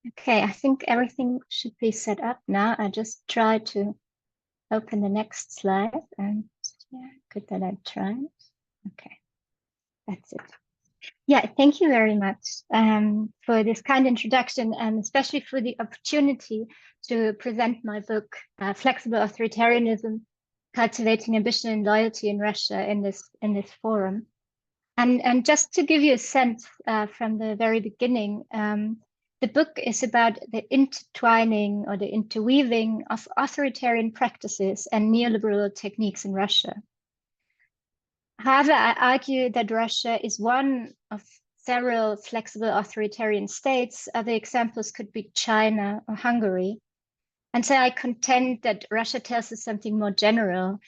Okay, I think everything should be set up now. I just try to open the next slide, and yeah, good that I tried. Okay, that's it. Yeah, thank you very much for this kind introduction, and especially for the opportunity to present my book, Flexible Authoritarianism, Cultivating Ambition and Loyalty in Russia in this forum. And just to give you a sense from the very beginning, the book is about the intertwining or the interweaving of authoritarian practices and neoliberal techniques in Russia. However, I argue that Russia is one of several flexible authoritarian states. Other examples could be China or Hungary. And so I contend that Russia tells us something more general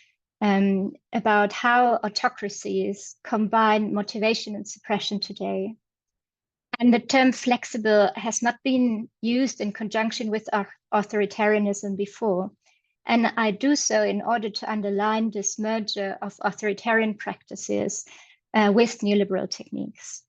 about how autocracies combine motivation and suppression today. And the term flexible has not been used in conjunction with authoritarianism before. And I do so in order to underline this merger of authoritarian practices with neoliberal techniques.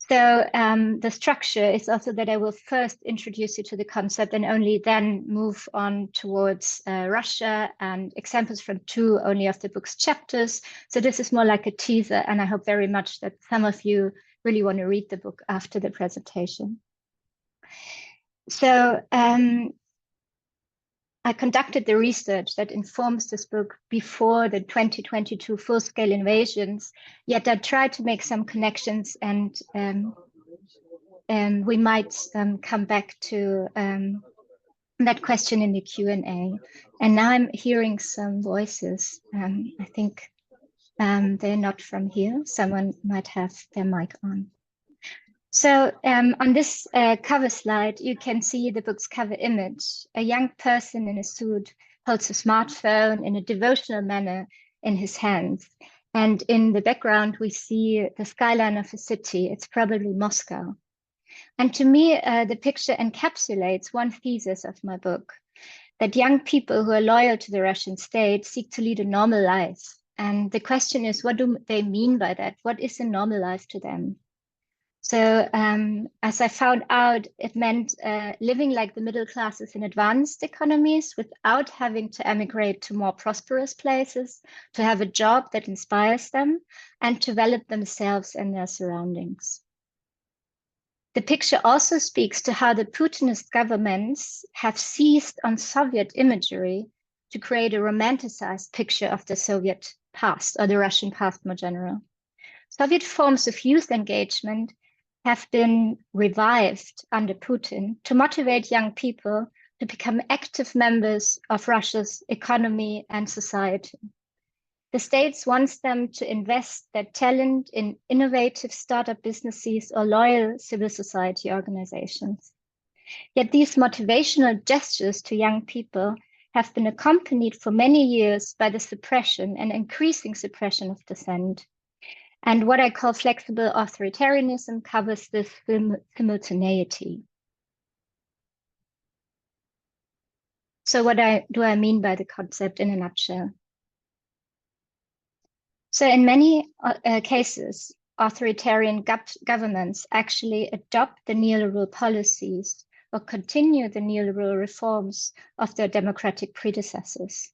So the structure is also that I will first introduce you to the concept and only then move on towards Russia and examples from two only of the book's chapters. So this is more like a teaser, and I hope very much that some of you really want to read the book after the presentation. So I conducted the research that informs this book before the 2022 full-scale invasions, yet I tried to make some connections, and we might come back to that question in the Q&A. And now I'm hearing some voices. I think they're not from here. Someone might have their mic on. So on this cover slide, you can see the book's cover image. A young person in a suit holds a smartphone in a devotional manner in his hands. And in the background, we see the skyline of a city. It's probably Moscow. And to me, the picture encapsulates one thesis of my book, that young people who are loyal to the Russian state seek to lead a normal life. And the question is, what do they mean by that? What is a normal life to them? So as I found out, it meant living like the middle classes in advanced economies without having to emigrate to more prosperous places, to have a job that inspires them, and to develop themselves and their surroundings. The picture also speaks to how the Putinist governments have seized on Soviet imagery to create a romanticized picture of the Soviet past, or the Russian past more general. Soviet forms of youth engagement have been revived under Putin to motivate young people to become active members of Russia's economy and society. The state wants them to invest their talent in innovative startup businesses or loyal civil society organizations. Yet these motivational gestures to young people have been accompanied for many years by the suppression and increasing suppression of dissent. And what I call flexible authoritarianism covers this simultaneity. So what do I mean by the concept in a nutshell? So in many cases, authoritarian governments actually adopt the neoliberal policies or continue the neoliberal reforms of their democratic predecessors.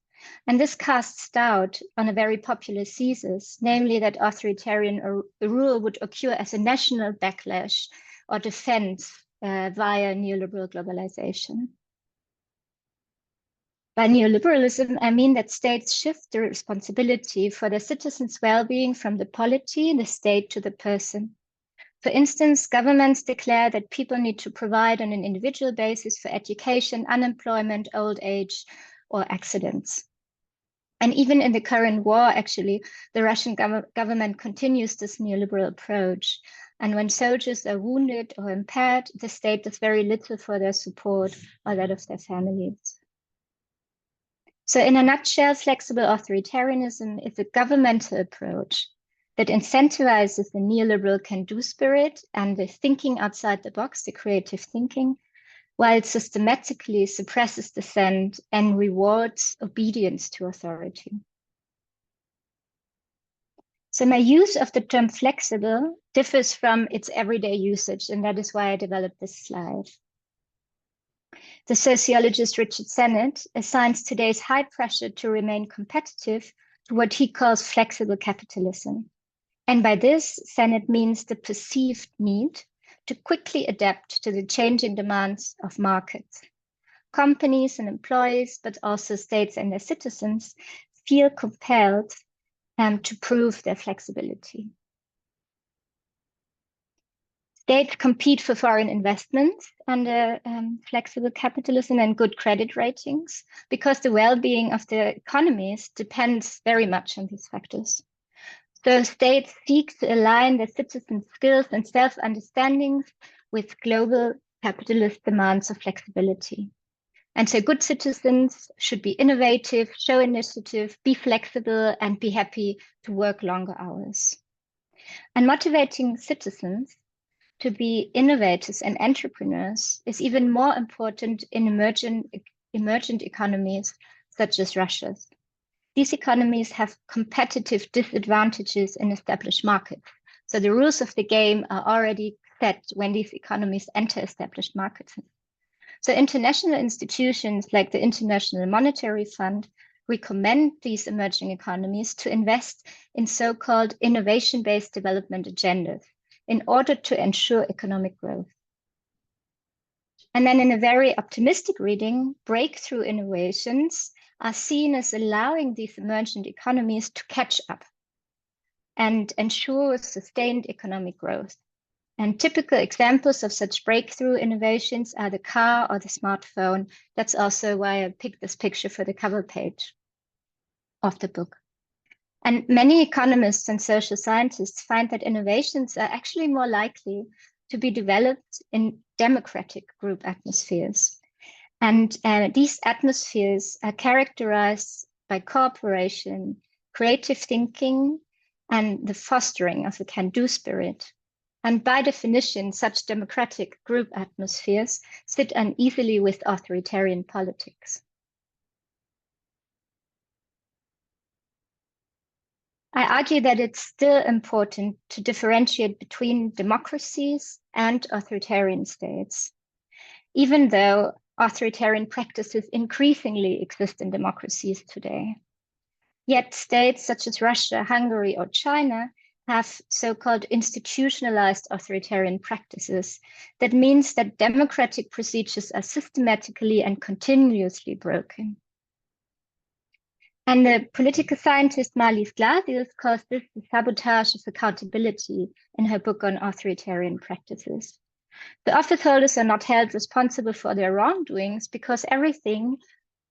And this casts doubt on a very popular thesis, namely that authoritarian rule would occur as a national backlash or defense via neoliberal globalization. By neoliberalism, I mean that states shift the responsibility for their citizens' well-being from the polity, the state, to the person. For instance, governments declare that people need to provide on an individual basis for education, unemployment, old age, or accidents. And even in the current war, actually, the Russian government continues this neoliberal approach. And when soldiers are wounded or impaired, the state does very little for their support or that of their families. So in a nutshell, flexible authoritarianism is a governmental approach that incentivizes the neoliberal can-do spirit and the thinking outside the box, the creative thinking, while it systematically suppresses dissent and rewards obedience to authority. So my use of the term flexible differs from its everyday usage, and that is why I developed this slide. The sociologist Richard Sennett assigns today's high pressure to remain competitive to what he calls flexible capitalism. And by this, Sennett means the perceived need to quickly adapt to the changing demands of markets. Companies and employees, but also states and their citizens, feel compelled to prove their flexibility. States compete for foreign investments under flexible capitalism and good credit ratings because the well-being of their economies depends very much on these factors. So states seek to align their citizens' skills and self-understandings with global capitalist demands of flexibility. And so good citizens should be innovative, show initiative, be flexible, and be happy to work longer hours. And motivating citizens to be innovators and entrepreneurs is even more important in emergent economies such as Russia's. These economies have competitive disadvantages in established markets. So the rules of the game are already set when these economies enter established markets. So international institutions like the International Monetary Fund recommend these emerging economies to invest in so-called innovation-based development agendas in order to ensure economic growth. And then in a very optimistic reading, breakthrough innovations are seen as allowing these emergent economies to catch up and ensure sustained economic growth. And typical examples of such breakthrough innovations are the car or the smartphone. That's also why I picked this picture for the cover page of the book. And many economists and social scientists find that innovations are actually more likely to be developed in democratic group atmospheres. And these atmospheres are characterized by cooperation, creative thinking, and the fostering of a can-do spirit. And by definition, such democratic group atmospheres sit uneasily with authoritarian politics. I argue that it's still important to differentiate between democracies and authoritarian states, even though authoritarian practices increasingly exist in democracies today. Yet states such as Russia, Hungary, or China have so-called institutionalized authoritarian practices. That means that democratic procedures are systematically and continuously broken. And the political scientist Marlies Glasius calls this the sabotage of accountability in her book on authoritarian practices. The office holders are not held responsible for their wrongdoings because everything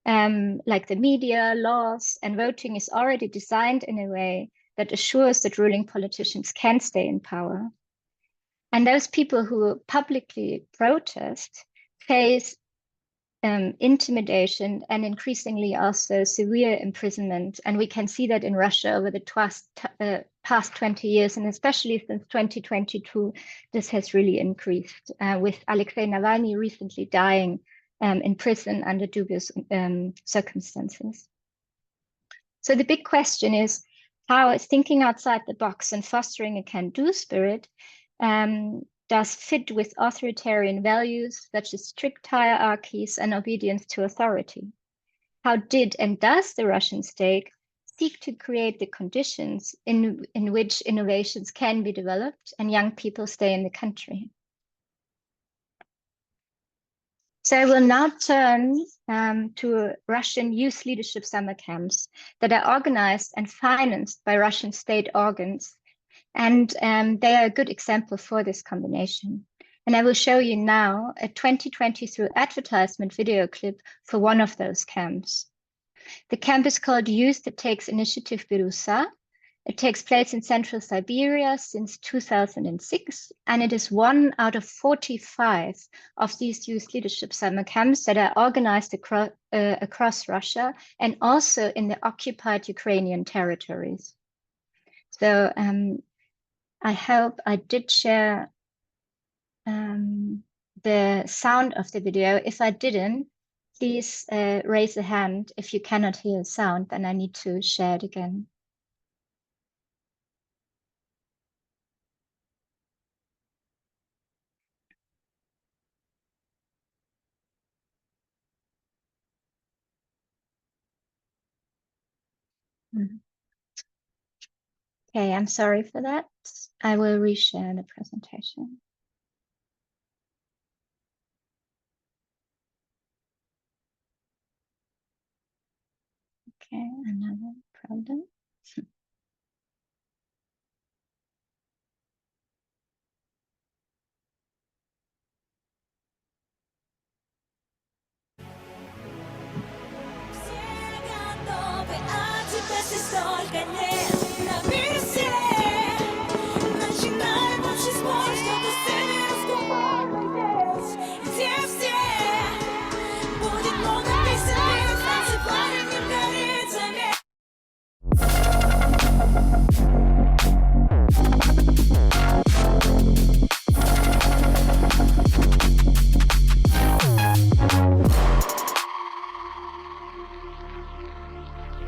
like the media, laws, and voting is already designed in a way that assures that ruling politicians can stay in power. And those people who publicly protest face intimidation and increasingly also severe imprisonment. And we can see that in Russia over the past 20 years, and especially since 2022, this has really increased, with Alexei Navalny recently dying in prison under dubious circumstances. So the big question is, how is thinking outside the box and fostering a can-do spirit does fit with authoritarian values such as strict hierarchies and obedience to authority? How did and does the Russian state seek to create the conditions in which innovations can be developed and young people stay in the country? So I will now turn to Russian youth leadership summer camps that are organized and financed by Russian state organs. And they are a good example for this combination. And I will show you now a 2023 advertisement video clip for one of those camps. The camp is called Youth That Takes Initiative Berusa. It takes place in Central Siberia since 2006, and it is one out of 45 of these youth leadership summer camps that are organized across Russia and also in the occupied Ukrainian territories. So I hope I did share the sound of the video. If I didn't, please raise a hand. If you cannot hear the sound, then I need to share it again. Okay, I'm sorry for that. I will reshare the presentation. Okay, another problem.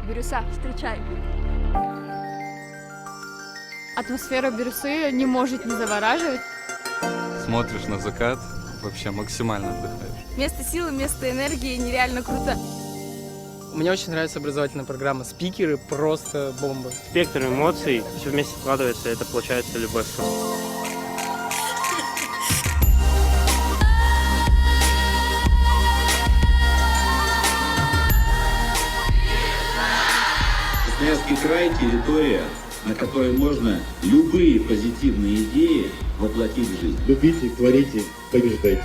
Бирюса, встречай. Атмосфера Бирюсы не может не завораживать. Смотришь на закат, вообще максимально отдыхаешь. Место силы, место энергии нереально круто. Мне очень нравится образовательная программа. Спикеры просто бомба. Спектр эмоций, все вместе складывается, это получается любовь. Красноярский край – территория, на которой можно любые позитивные идеи воплотить в жизнь. Любите, творите, побеждайте.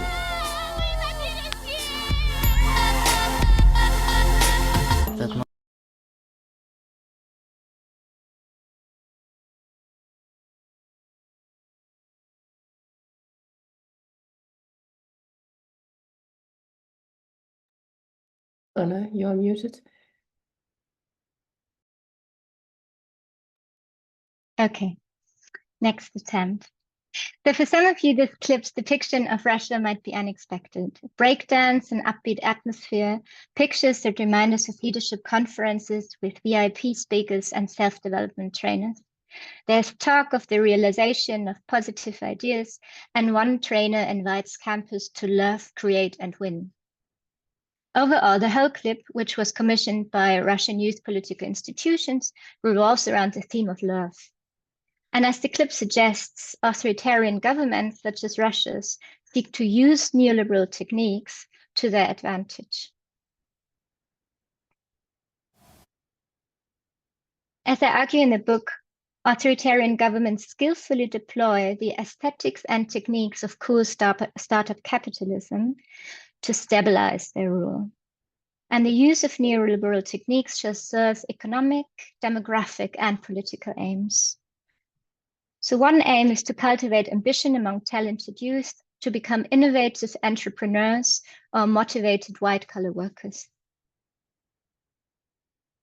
Anna, you're muted. Okay, next attempt. So for some of you, this clip's depiction of Russia might be unexpected. Breakdance, an upbeat atmosphere, pictures that remind us of leadership conferences with VIP speakers and self-development trainers. There's talk of the realization of positive ideas, and one trainer invites campers to love, create, and win. Overall, the whole clip, which was commissioned by Russian youth political institutions, revolves around the theme of love. And as the clip suggests, authoritarian governments such as Russia's seek to use neoliberal techniques to their advantage. As I argue in the book, authoritarian governments skillfully deploy the aesthetics and techniques of cool startup capitalism to stabilize their rule. And the use of neoliberal techniques shall serve economic, demographic, and political aims. So one aim is to cultivate ambition among talented youth to become innovative entrepreneurs or motivated white-collar workers.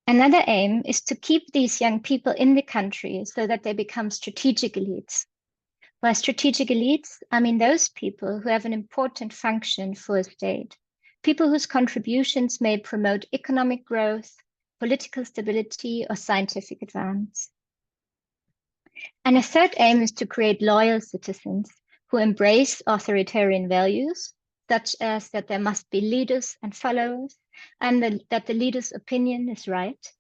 Another aim is to keep these young people in the country so that they become strategic elites. By strategic elites, I mean those people who have an important function for a state, people whose contributions may promote economic growth, political stability, or scientific advance. And a third aim is to create loyal citizens who embrace authoritarian values, such as that there must be leaders and followers, and that the leader's opinion is right,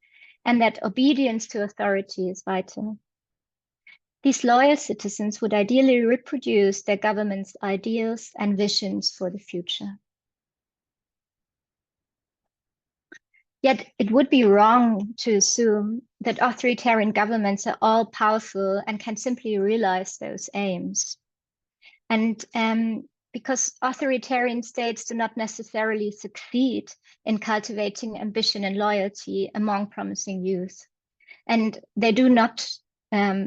and that obedience to authority is vital. These loyal citizens would ideally reproduce their government's ideals and visions for the future. Yet it would be wrong to assume that authoritarian governments are all powerful and can simply realize those aims. And because authoritarian states do not necessarily succeed in cultivating ambition and loyalty among promising youth. And they do not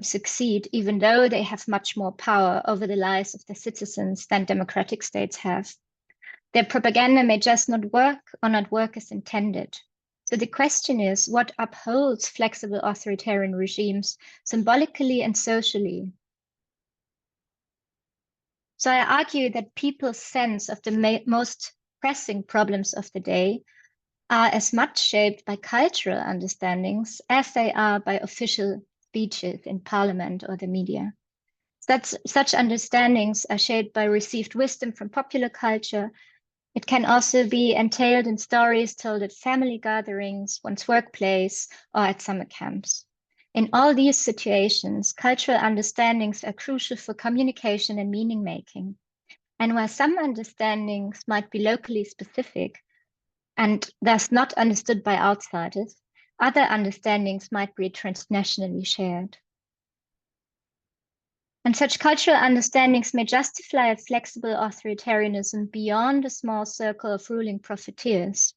succeed, even though they have much more power over the lives of their citizens than democratic states have. Their propaganda may just not work or not work as intended. So the question is, what upholds flexible authoritarian regimes symbolically and socially? So I argue that people's sense of the most pressing problems of the day are as much shaped by cultural understandings as they are by official speeches in parliament or the media. Such understandings are shaped by received wisdom from popular culture, It can also be entailed in stories told at family gatherings, one's workplace, or at summer camps. In all these situations, cultural understandings are crucial for communication and meaning making. And while some understandings might be locally specific and thus not understood by outsiders, other understandings might be transnationally shared. And such cultural understandings may justify a flexible authoritarianism beyond a small circle of ruling profiteers.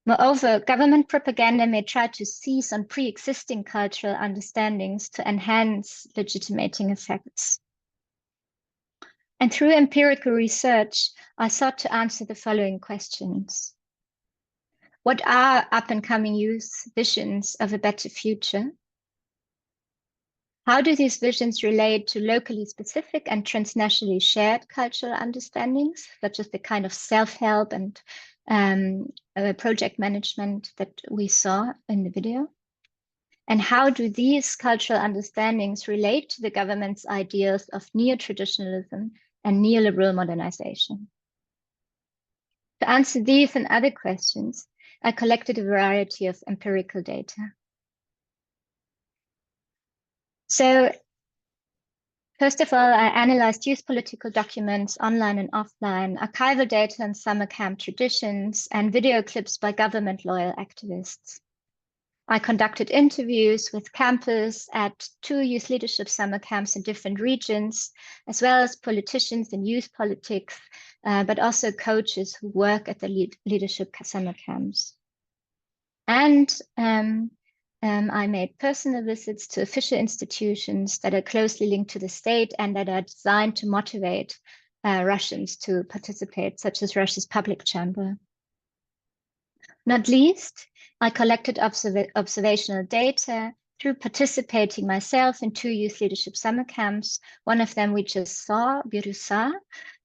Moreover, government propaganda may try to seize on pre-existing cultural understandings to enhance legitimating effects. And through empirical research, I sought to answer the following questions. What are up-and-coming youth visions of a better future? How do these visions relate to locally specific and transnationally shared cultural understandings, such as the kind of self-help and project management that we saw in the video? And how do these cultural understandings relate to the government's ideas of neo-traditionalism and neoliberal modernization? To answer these and other questions, I collected a variety of empirical data. So, first of all, I analyzed youth political documents, online and offline, archival data and summer camp traditions, and video clips by government-loyal activists. I conducted interviews with campers at 2 youth leadership summer camps in different regions, as well as politicians in youth politics, but also coaches who work at the leadership summer camps. And I made personal visits to official institutions that are closely linked to the state and that are designed to motivate Russians to participate, such as Russia's public chamber. Not least, I collected observational data through participating myself in 2 youth leadership summer camps. One of them we just saw, Birusa.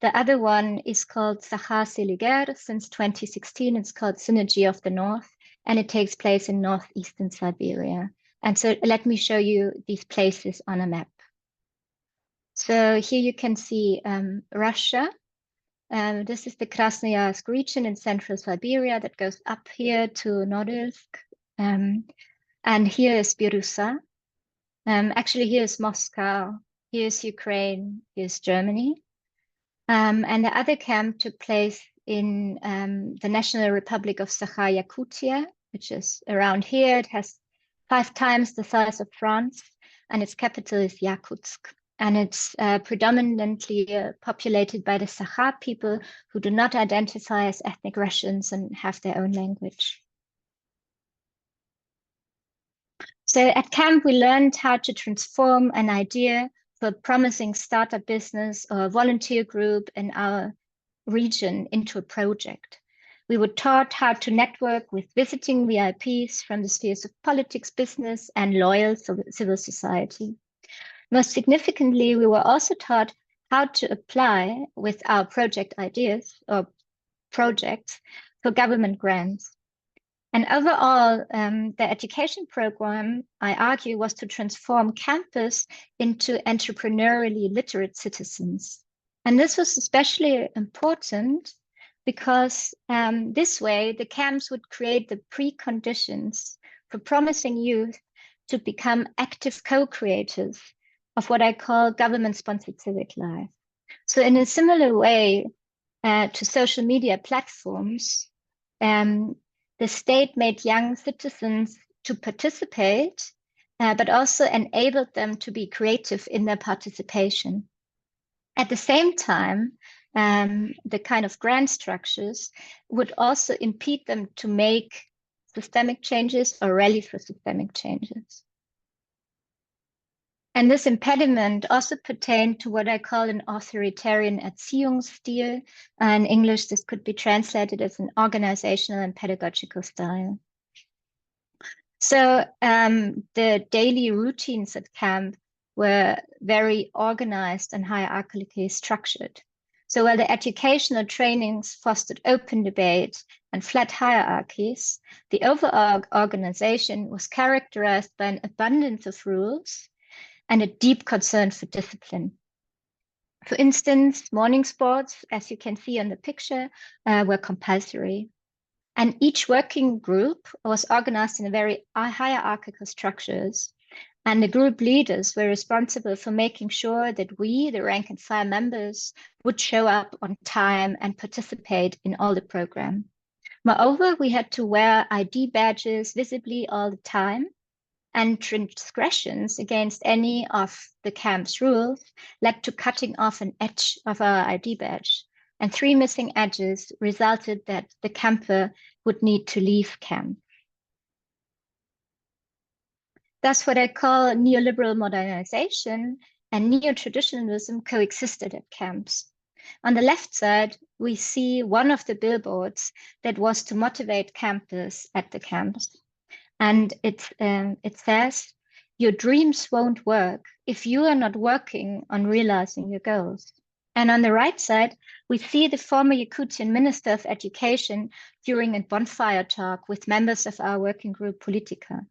The other one is called Sakha-Seliger. Since 2016, it's called Synergy of the North, and it takes place in northeastern Siberia. And so let me show you these places on a map. So here you can see Russia. This is the Krasnoyarsk region in central Siberia that goes up here to Norilsk. And here is Birusa. Actually, here is Moscow. Here's Ukraine. Here's Germany. And the other camp took place in the National Republic of Sakha-Yakutia, which is around here. It has 5 times the size of France, and its capital is Yakutsk. And it's predominantly populated by the Sakha people who do not identify as ethnic Russians and have their own language. So at camp, we learned how to transform an idea for a promising startup business or a volunteer group in our region into a project. We were taught how to network with visiting VIPs from the spheres of politics, business, and loyal civil society. Most significantly, we were also taught how to apply with our project ideas or projects for government grants. And overall, the education program, I argue, was to transform campus into entrepreneurially literate citizens. And this was especially important because this way, the camps would create the preconditions for promising youth to become active co-creators of what I call government-sponsored civic life. So in a similar way to social media platforms, the state made young citizens to participate, but also enabled them to be creative in their participation. At the same time, the kind of grant structures would also impede them to make systemic changes or rally for systemic changes. And this impediment also pertained to what I call an authoritarian Erziehungsstil. In English, this could be translated as an organizational and pedagogical style. So the daily routines at camp were very organized and hierarchically structured. So while the educational trainings fostered open debate and flat hierarchies, the overall organization was characterized by an abundance of rules and a deep concern for discipline. For instance, morning sports, as you can see on the picture, were compulsory. And each working group was organized in a very hierarchical structures. And the group leaders were responsible for making sure that we, the rank and file members, would show up on time and participate in all the program. Moreover, we had to wear ID badges visibly all the time, and transgressions against any of the camp's rules led to cutting off an edge of our ID badge. And 3 missing edges resulted that the camper would need to leave camp. Thus, what I call neoliberal modernization and neo-traditionalism coexisted at camps. On the left side, we see one of the billboards that was to motivate campers at the camps. And it says, your dreams won't work if you are not working on realizing your goals. And on the right side, we see the former Yakutian Minister of Education during a bonfire talk with members of our working group Politica.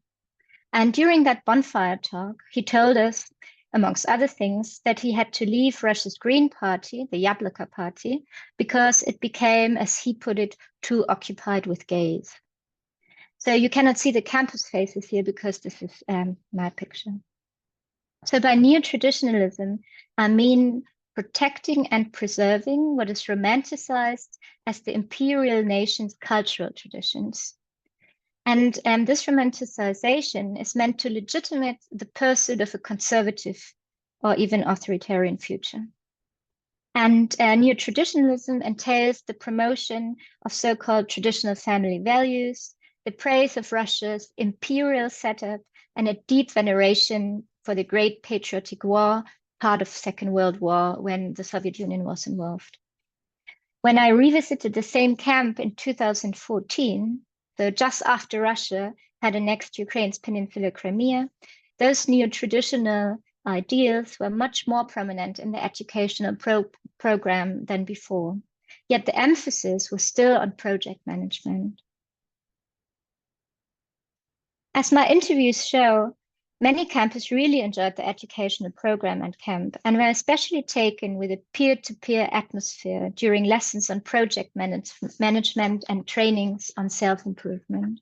And during that bonfire talk, he told us, amongst other things, that he had to leave Russia's Green Party, the Yabloko Party, because it became, as he put it, too occupied with gays. So you cannot see the campus faces here because this is my picture. So by neo-traditionalism, I mean protecting and preserving what is romanticized as the imperial nation's cultural traditions. And this romanticization is meant to legitimate the pursuit of a conservative or even authoritarian future. And neo-traditionalism entails the promotion of so-called traditional family values, the praise of Russia's imperial setup, and a deep veneration for the Great Patriotic War, part of Second World War, when the Soviet Union was involved. When I revisited the same camp in 2014, so just after Russia had annexed Ukraine's peninsular Crimea, those neo-traditional ideals were much more prominent in the educational program than before. Yet the emphasis was still on project management. As my interviews show, many campers really enjoyed the educational program at camp and were especially taken with a peer-to-peer atmosphere during lessons on project management and trainings on self-improvement.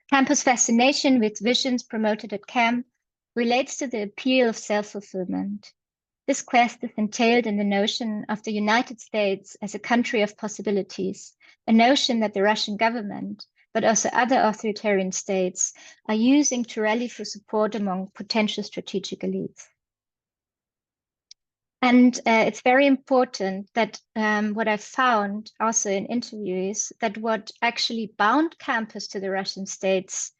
Campus fascination with visions promoted at camp relates to the appeal of self-fulfillment. This quest is entailed in the notion of the United States as a country of possibilities, a notion that the Russian government, but also other authoritarian states, are using to rally for support among potential strategic elites. And it's very important that what I found also in interviews, that what actually bound campus to the Russian states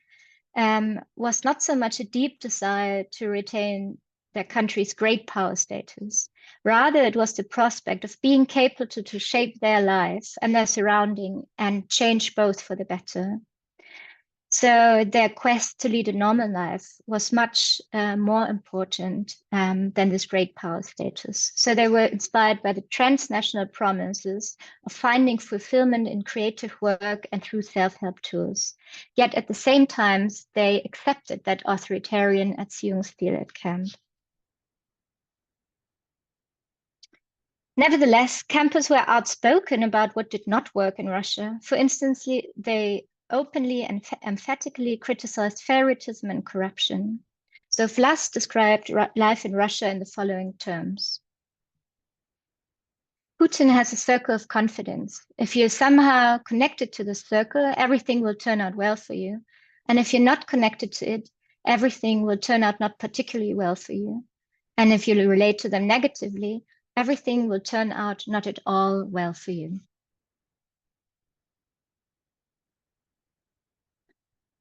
was not so much a deep desire to retain their country's great power status. Rather, it was the prospect of being capable to shape their life and their surrounding and change both for the better. So their quest to lead a normal life was much more important than this great power status. So they were inspired by the transnational promises of finding fulfillment in creative work and through self-help tools. Yet at the same time, they accepted that authoritarian Erziehungsstil at camp. Nevertheless, campers were outspoken about what did not work in Russia. For instance, they openly and emphatically criticized favoritism and corruption. So Vlas described life in Russia in the following terms. Putin has a circle of confidence. If you're somehow connected to the circle, everything will turn out well for you. And if you're not connected to it, everything will turn out not particularly well for you. And if you relate to them negatively, everything will turn out not at all well for you.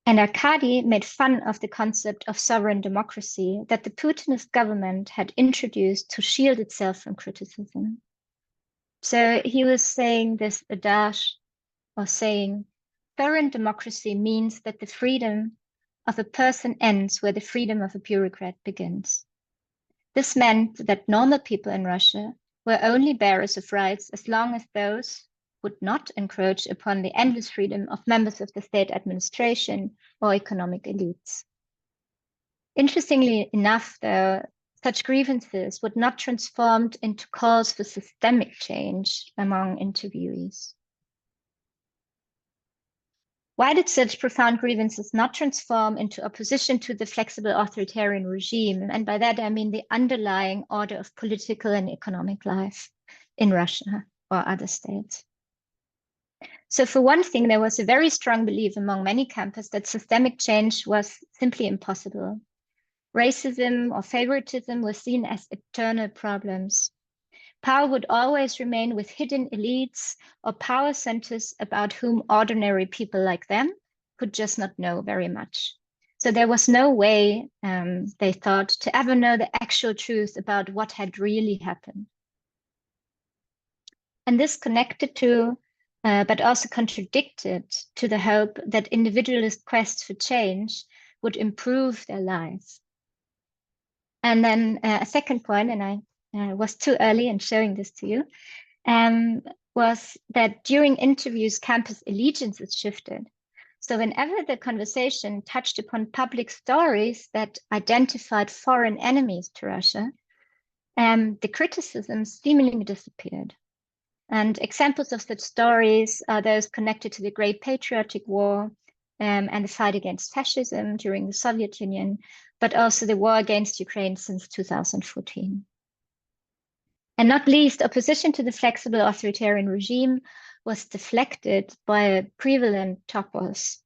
And Arkady made fun of the concept of sovereign democracy that the Putinist government had introduced to shield itself from criticism. So he was saying this adage, or saying, sovereign democracy means that the freedom of a person ends where the freedom of a bureaucrat begins. This meant that normal people in Russia were only bearers of rights as long as those would not encroach upon the endless freedom of members of the state administration or economic elites. Interestingly enough, though, such grievances would not transform into calls for systemic change among interviewees. Why did such profound grievances not transform into opposition to the flexible authoritarian regime? And by that, I mean the underlying order of political and economic life in Russia or other states. So for one thing, there was a very strong belief among many campers that systemic change was simply impossible. Racism or favoritism were seen as eternal problems. Power would always remain with hidden elites or power centers about whom ordinary people like them could just not know very much. So there was no way, they thought, to ever know the actual truth about what had really happened. And this connected to, but also contradicted to the hope that individualist quests for change would improve their lives. And then a second point, and I was too early in showing this to you, was that during interviews, campus allegiances shifted. So whenever the conversation touched upon public stories that identified foreign enemies to Russia, the criticisms seemingly disappeared. And examples of such stories are those connected to the Great Patriotic War and the fight against fascism during the Soviet Union, but also the war against Ukraine since 2014. And not least, opposition to the flexible authoritarian regime was deflected by a prevalent topos.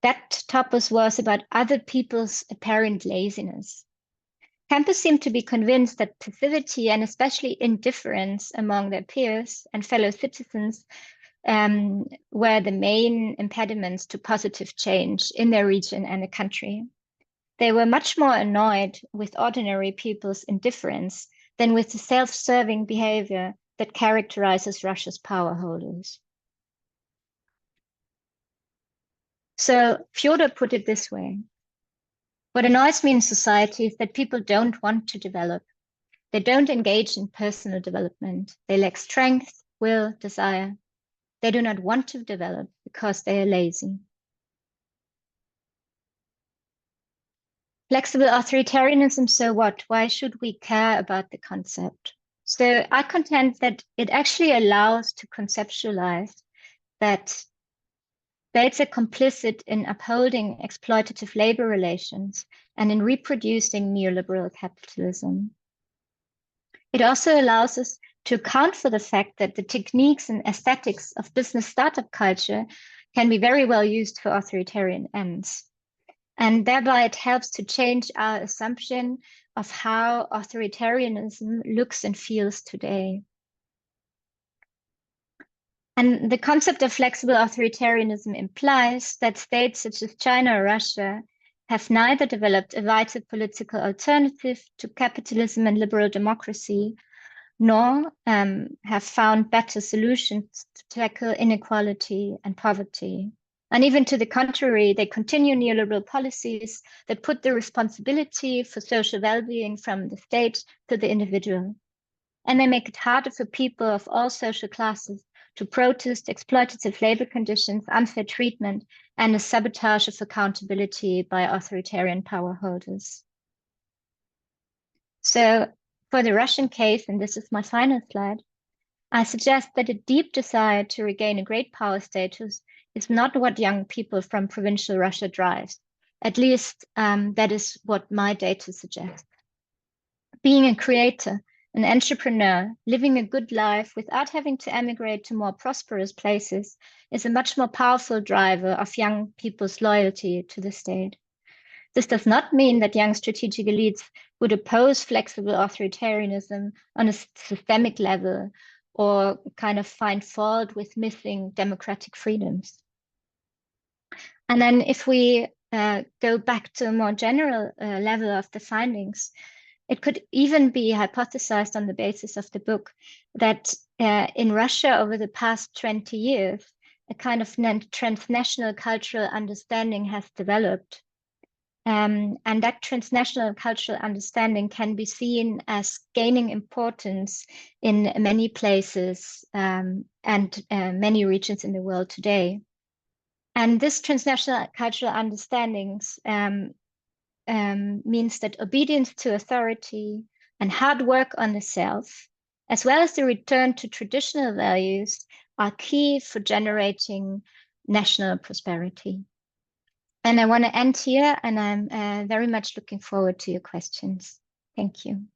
That topos was about other people's apparent laziness. Campers seemed to be convinced that passivity and especially indifference among their peers and fellow citizens were the main impediments to positive change in their region and the country. They were much more annoyed with ordinary people's indifference than with the self-serving behavior that characterizes Russia's power holders. So Fyodor put it this way: what annoys me in society is that people don't want to develop. They don't engage in personal development. They lack strength, will, desire. They do not want to develop because they are lazy. Flexible authoritarianism, so what? Why should we care about the concept? So I contend that it actually allows to conceptualize that states are complicit in upholding exploitative labor relations and in reproducing neoliberal capitalism. It also allows us to account for the fact that the techniques and aesthetics of business startup culture can be very well used for authoritarian ends. And thereby it helps to change our assumption of how authoritarianism looks and feels today. And the concept of flexible authoritarianism implies that states such as China or Russia have neither developed a vital political alternative to capitalism and liberal democracy, nor have found better solutions to tackle inequality and poverty. And even to the contrary, they continue neoliberal policies that put the responsibility for social well-being from the state to the individual. And they make it harder for people of all social classes to protest exploitative labor conditions, unfair treatment, and the sabotage of accountability by authoritarian power holders. So for the Russian case, and this is my final slide, I suggest that a deep desire to regain a great power status is not what young people from provincial Russia drives. At least that is what my data suggests. Being a creator, an entrepreneur, living a good life without having to emigrate to more prosperous places is a much more powerful driver of young people's loyalty to the state. This does not mean that young strategic elites would oppose flexible authoritarianism on a systemic level or kind of find fault with missing democratic freedoms. And then if we go back to a more general level of the findings, it could even be hypothesized on the basis of the book that in Russia over the past 20 years, a kind of transnational cultural understanding has developed. And that transnational cultural understanding can be seen as gaining importance in many places and many regions in the world today. And this transnational cultural understandings means that obedience to authority and hard work on the self, as well as the return to traditional values, are key for generating national prosperity. And I want to end here, and I'm very much looking forward to your questions. Thank you.